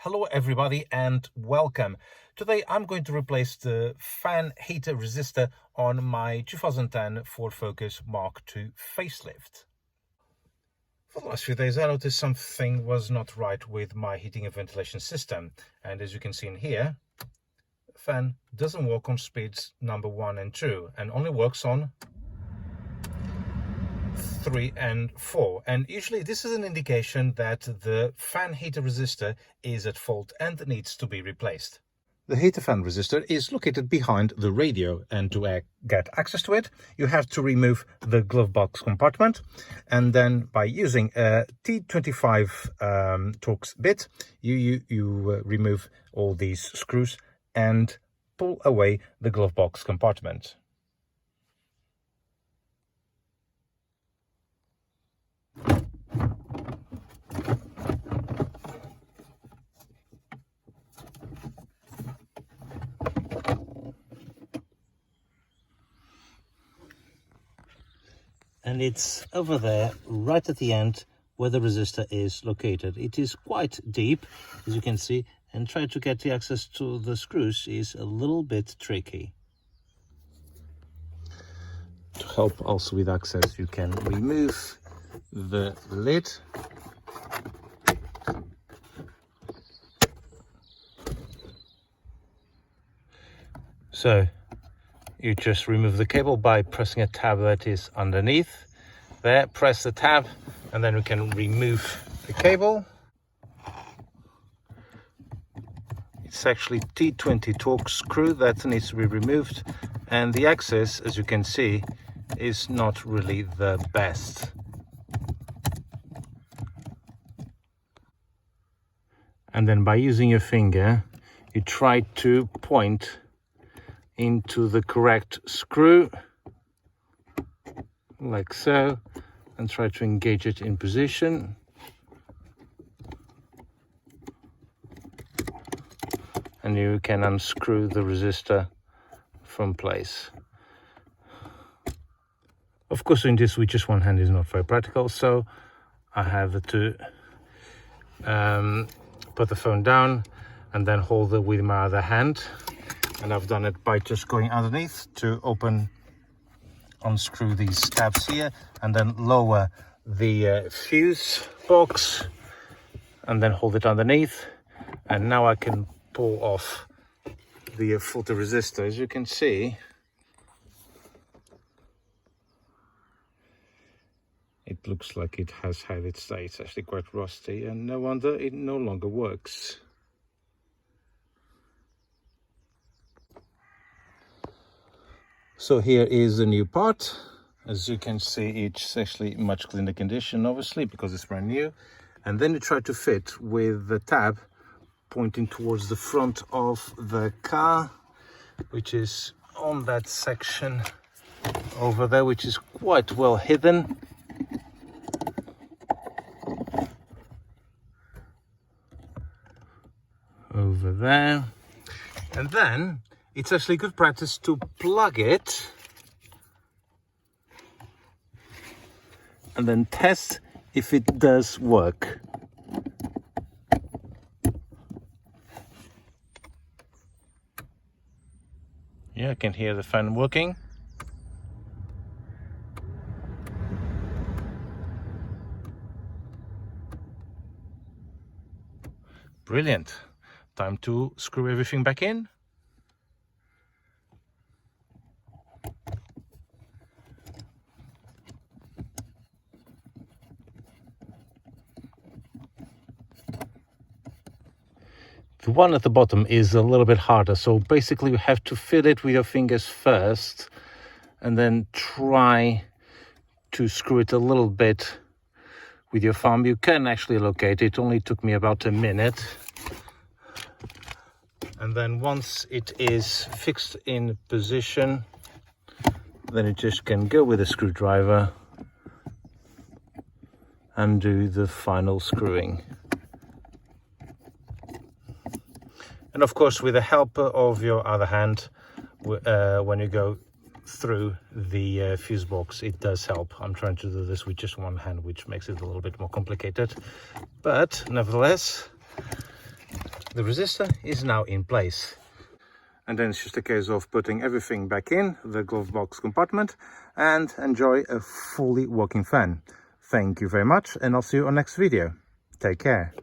Hello everybody and welcome. Today I'm going to replace the fan heater resistor on my 2010 Ford Focus Mk2 facelift. For the last few days I noticed something was not right with my heating and ventilation system, and as you can see in here, the fan doesn't work on speeds number 1 and 2 and only works on 3 and 4, and usually this is an indication that the fan heater resistor is at fault and needs to be replaced. The heater fan resistor is located behind the radio, and to get access to it you have to remove the glove box compartment, and then by using a T25 Torx bit you remove all these screws and pull away the glove box compartment. And it's over there, right at the end, where the resistor is located. It is quite deep, as you can see, and trying to get the access to the screws is a little bit tricky. To help also with access, you can remove the lid. So you just remove the cable by pressing a tab that is underneath there. Press the tab and then we can remove the cable. It's actually T20 Torx screw that needs to be removed, and the access, as you can see, is not really the best. And then by using your finger you try to point into the correct screw, like so, and try to engage it in position. And you can unscrew the resistor from place. Of course, doing this with just one hand is not very practical, so I have to put the phone down and then hold it with my other hand. And I've done it by just going underneath to unscrew these tabs here, and then lower the fuse box and then hold it underneath. And now I can pull off the filter resistor. As you can see, it looks like it has had its day. It's actually quite rusty, and no wonder it no longer works. So here is the new part. As you can see, it's actually much cleaner condition, obviously, because it's brand new. And then you try to fit with the tab pointing towards the front of the car, which is on that section over there, which is quite well hidden. Over there. And then it's actually good practice to plug it and then test if it does work. Yeah, I can hear the fan working. Brilliant. Time to screw everything back in. The one at the bottom is a little bit harder, so basically you have to feel it with your fingers first and then try to screw it a little bit with your thumb. You can actually locate it. It only took me about a minute. And then once it is fixed in position, then you just can go with a screwdriver and do the final screwing. And of course, with the help of your other hand, when you go through the fuse box, it does help. I'm trying to do this with just one hand, which makes it a little bit more complicated, but nevertheless, The resistor is now in place. And then it's just a case of putting everything back in the glove box compartment and enjoy a fully working fan. Thank you very much, and I'll see you on next video. Take care.